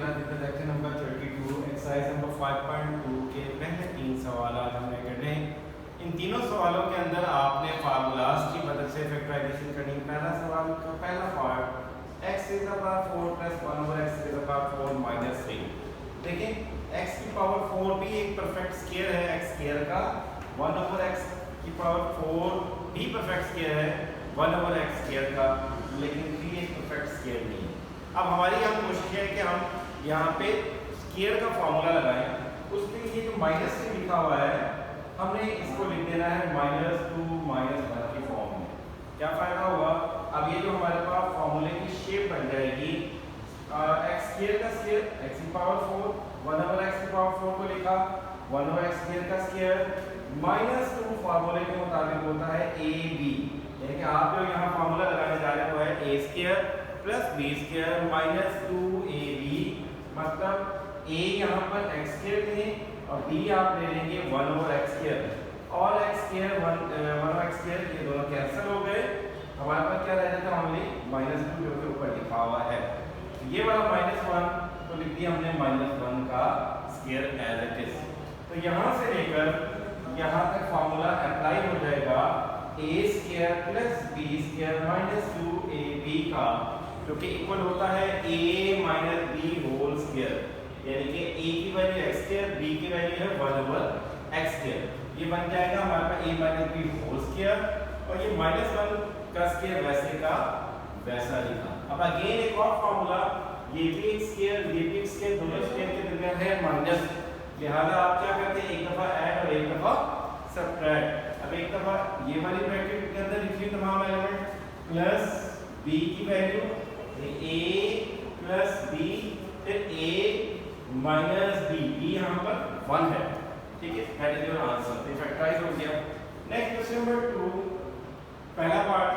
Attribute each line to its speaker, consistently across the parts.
Speaker 1: Lecture number 32 exercise number 5.2 के पहले 3 सवाल आज हमने करने हैं। इन तीनों सवालों के अंदर आपने फार्मूलाज की मदद से फैक्टराइजेशन करनी। पहला सवाल का पहला part x to the power 4 plus 1 over x to the power 4 minus 3। देखिए x की पावर 4 भी एक परफेक्ट स्क्वायर है x स्क्वायर का, 1 ओवर x की पावर 4 भी परफेक्ट स्क्वायर है 1 ओवर x स्क्वायर का, लेकिन भी एक परफेक्ट स्क्वायर नहीं है। अब हमारी यहाँ कोशिश है कि हम यहाँ पे स्क्वायर का फॉर्मूला लगाएं। उसके लिए जो माइनस से लिखा हुआ है हमने इसको लिख देना है -2 -1 की फॉर्म में। क्या फायदा होगा, अब ये जो हमारे पास फॉर्मूले की शेप बन जाएगी x स्क्वायर का स्क्वायर x की पावर 4 1 ओवर x की पावर 4 को लिखा 1 ओवर x स्क्वायर का स्क्वायर -2 फॉर्मूले के मुताबिक होता है ab, यानी कि आप जो यहाँ फॉर्मूला लगाने जा रहे हैं वो है a square plus B square minus 2ab, मतलब a यहाँ पर x स्क्वायर लें और b आप ले लेंगे 1 ओवर x स्क्वायर और x square 1 over x square, ये दोनों कैंसिल हो गए। हमारे पास क्या रह जाता है हमने -2 जो कि ऊपर लिखा हुआ है, ये वाला -1 तो लिख दिया हमने -1 का स्क्वायर एज इट इज। तो यहाँ से लेकर यहाँ तक फार्मूला अप्लाई हो जाएगा a square plus b square minus 2ab का, जो कि इक्वल होता है a minus b whole square, यानी कि a की वैल्यू x स्क्वायर b की वैल्यू है 1 ओवर x स्क्वायर। ये बन जाएगा हमारे पास a minus b whole square और ये -1 का स्क्वायर वैसे का वैसा लिखा। अब अगेन एक और फार्मूला, ये भी एक स्क्वायर ये भी एक स्क्वायर, दोनों स्क्वायर के दरमियान है माइनस, लिहाजा आप क्या करते हैं एक दफा ऐड और एक दफा सब्ट्रैक्ट। अब एक दफा ये वाली ब्रैकेट के अंदर लिखिए तमाम एलिमेंट प्लस b की वैल्यू a प्लस b फिर a माइनस b यहाँ पर 1 है, ठीक है, दैट इज योर आंसर। तो फैक्टराइज हो गया। नेक्स्ट क्वेश्चन नंबर 2, पहला पार्ट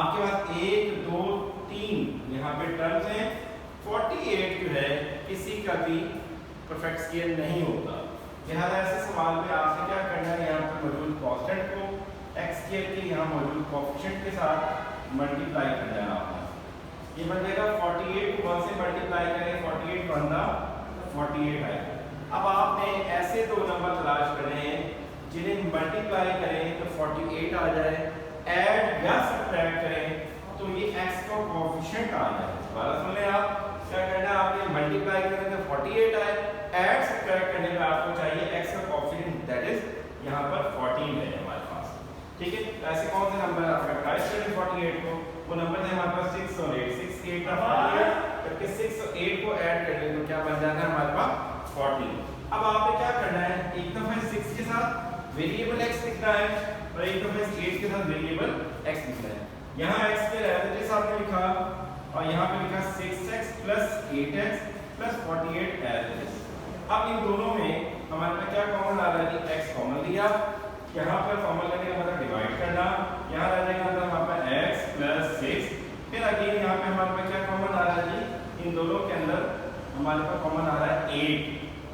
Speaker 1: आपके पास 1 2 3 यहाँ पे टर्म्स हैं, 48 जो है किसी का भी परफेक्ट स्क्वायर नहीं होता, लिहाजा ऐसे सवाल में आपसे क्या करना है, यहाँ पर मौजूद कांस्टेंट को x स्क्वायर के यहाँ मौजूद कोएफिशिएंट के साथ मल्टीप्लाई करना है आपने। ये बन जाएगा 48 को 1 से मल्टीप्लाई करें 48 बनता 48 आएगा। अब आपने ऐसे दो नंबर तलाश करने हैं जिन्हें मल्टीप्लाई करें तो 48 आ जाए, ऐड या सब्ट्रैक्ट करें तो ये x का कोएफिशिएंट आ जाए। दोबारा सुन लें, आप क्या करना है, आपने मल्टीप्लाई करें तो 48 आए, ऐड सब्ट्रैक्ट करने में आपको चाहिए x का कोएफिशिएंट, दैट इज यहाँ पर 14 है हमारे पास, ठीक है। तो ऐसे कौन से नंबर आप फैक्टराइज करें 48 को, वो नंबर है हमारे पास 6 और 8, 6 8 का 48, जबकि 6 और 8 को ऐड कर लें तो क्या बन जाता है हमारे पास 14। अब आपने क्या करना है, एक दफा 6 के साथ वेरिएबल x लिखना है और एक दफा 8 के साथ वेरिएबल x लिखना है। यहाँ x के एज आपने लिखा और यहाँ पे लिखा 6x plus 8x plus 48 as it is. अब इन दोनों में हमारे पास क्या कॉमन आ रहा है, x कॉमन लिया, यहाँ पर कॉमन लेने का मतलब डिवाइड करना, यहाँ रह जाएगा मतलब हमारे पास x प्लस 6, फिर अगेन यहाँ पे हमारे पास क्या कॉमन आ रहा है जी, इन दोनों के अंदर हमारे पास कॉमन आ रहा है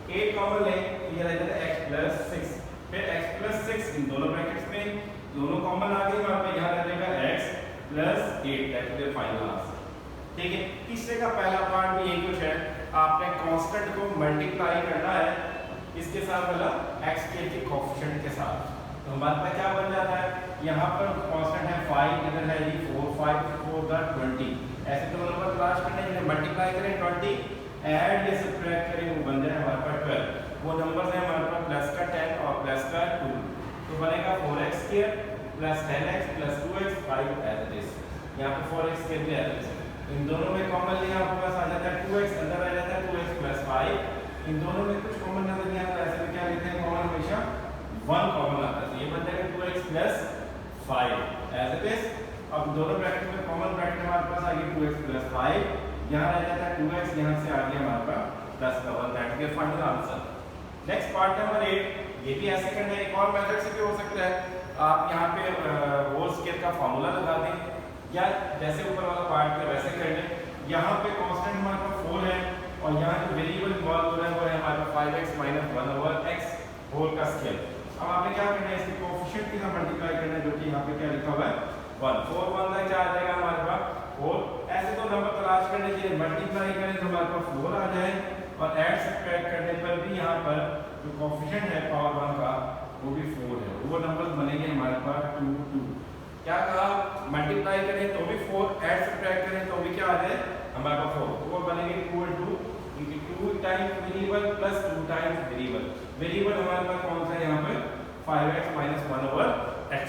Speaker 1: 8 कॉमन ले तो ये रह जाता है x प्लस 6, फिर x प्लस 6 इन दोनों ब्रैकेट्स में दोनों कॉमन आ गए, हमारे पास यहाँ रह जाएगा x plus 8, that is the final answer, ठीक है। तीसरे का पहला पार्ट भी यही कुछ है, आपने कांस्टेंट को मल्टीप्लाई करना है इसके साथ मतलब x के कोएफिशिएंट के साथ, तो हमारे पास क्या बन जाता है, यहाँ पर कांस्टेंट है 5, इधर है जी 4, 5 4 द 20, ऐसे तो नंबर तलाश करने हैं, मल्टीप्लाई करें 20, ऐड या सब्ट्रैक्ट करें वो बन जाए हमारे पास 12, वो नंबर्स हैं हमारे पास प्लस का 10 और प्लस का 2, तो बनेगा 4x square plus 10x plus 2x 5 as it is, यहाँ पे 4x स्क्वायर भी एज इट इज, इन दोनों में कॉमन लिया आपके पास आ जाता है 2x, अंदर आ जाता है 2x प्लस 5, इन दोनों में कुछ कॉमन नजर नहीं आता, ऐसे में क्या लेते हैं कॉमन, हमेशा 1 कॉमन आता है, ये बन जाएगा 2x plus 5 as it is. अब दोनों ब्रैकेट में कॉमन ब्रैकेट हमारे पास आ गई 2x प्लस 5, यहाँ रह जाता है 2x, यहाँ से आ गया हमारे पास प्लस का 1, that is final answer. Next part number 8, ये भी ऐसे करना है, एक और मेथड से भी हो सकता है, आप यहाँ पे होल स्क्वायर का फार्मूला लगा दें या जैसे ऊपर वाला पार्ट है वैसे कर लें। यहाँ पे कांस्टेंट हमारे पास 4 है और यहाँ जो वेरिएबल इन्वॉल्व हो रहा है वो है हमारे पास 5x minus 1 over x whole का स्क्वायर। अब आपने क्या करना है, इसके कोएफिशिएंट के साथ मल्टीप्लाई करना है, जो कि यहाँ पे क्या लिखा हुआ है 1, 4 1 का क्या आ जाएगा हमारे पास 4 ऐसे तो नंबर तलाश करने के लिए मल्टीप्लाई करें तो हमारे पास 4 आ जाए, और ऐड सब्ट्रैक्ट करने पर भी यहाँ पर जो कोफिशिएंट है पावर 1 का वो भी 4 है, वो नंबर बनेंगे हमारे पास 2 2। क्या कहा, मल्टीप्लाई करें तो भी 4, ऐड सब्ट्रैक्ट करें तो भी क्या आ जाए हमारे पास 4, तो वो बनेंगे 2 2 2 times variable plus 2 times variable. Variable हमारे पास कौन सा है यहाँ पे 5x माइनस 1 ओवर x,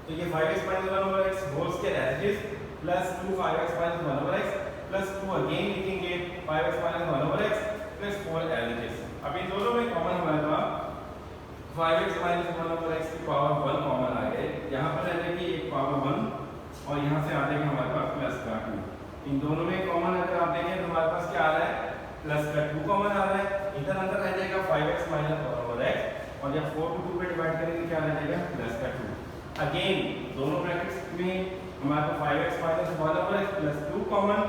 Speaker 1: तो ये 5x minus 1 over x whole square as it is plus 2 5x minus 1 over x plus 2 again लिखेंगे 5x minus 1 over x plus 4 as it is. अब इन दोनों में कॉमन हमारे पास 5x माइनस 1 ओवर x की पावर 1 कॉमन आ गए, यहाँ पर रह जाएगी एक पावर 1 और यहाँ से आ जाएगा हमारे पास प्लस का 2। इन दोनों में कॉमन अगर आप देखें तो हमारे पास क्या आ रहा है प्लस का 2 कॉमन आ रहा है, इधर अंदर रह जाएगा 5x माइनस 1 ओवर x और जब 4 को 2 पे डिवाइड करेंगे क्या रह जाएगा प्लस का 2। अगेन दोनों ब्रैकेट्स में हमारे पास 5x minus 1 over x plus 2 common,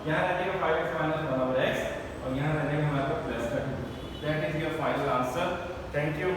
Speaker 1: यहाँ रह जाएगा 5x माइनस 1 ओवर x और यहाँ रह जाएगा हमारे पास प्लस का 2। That is your final answer. Thank you.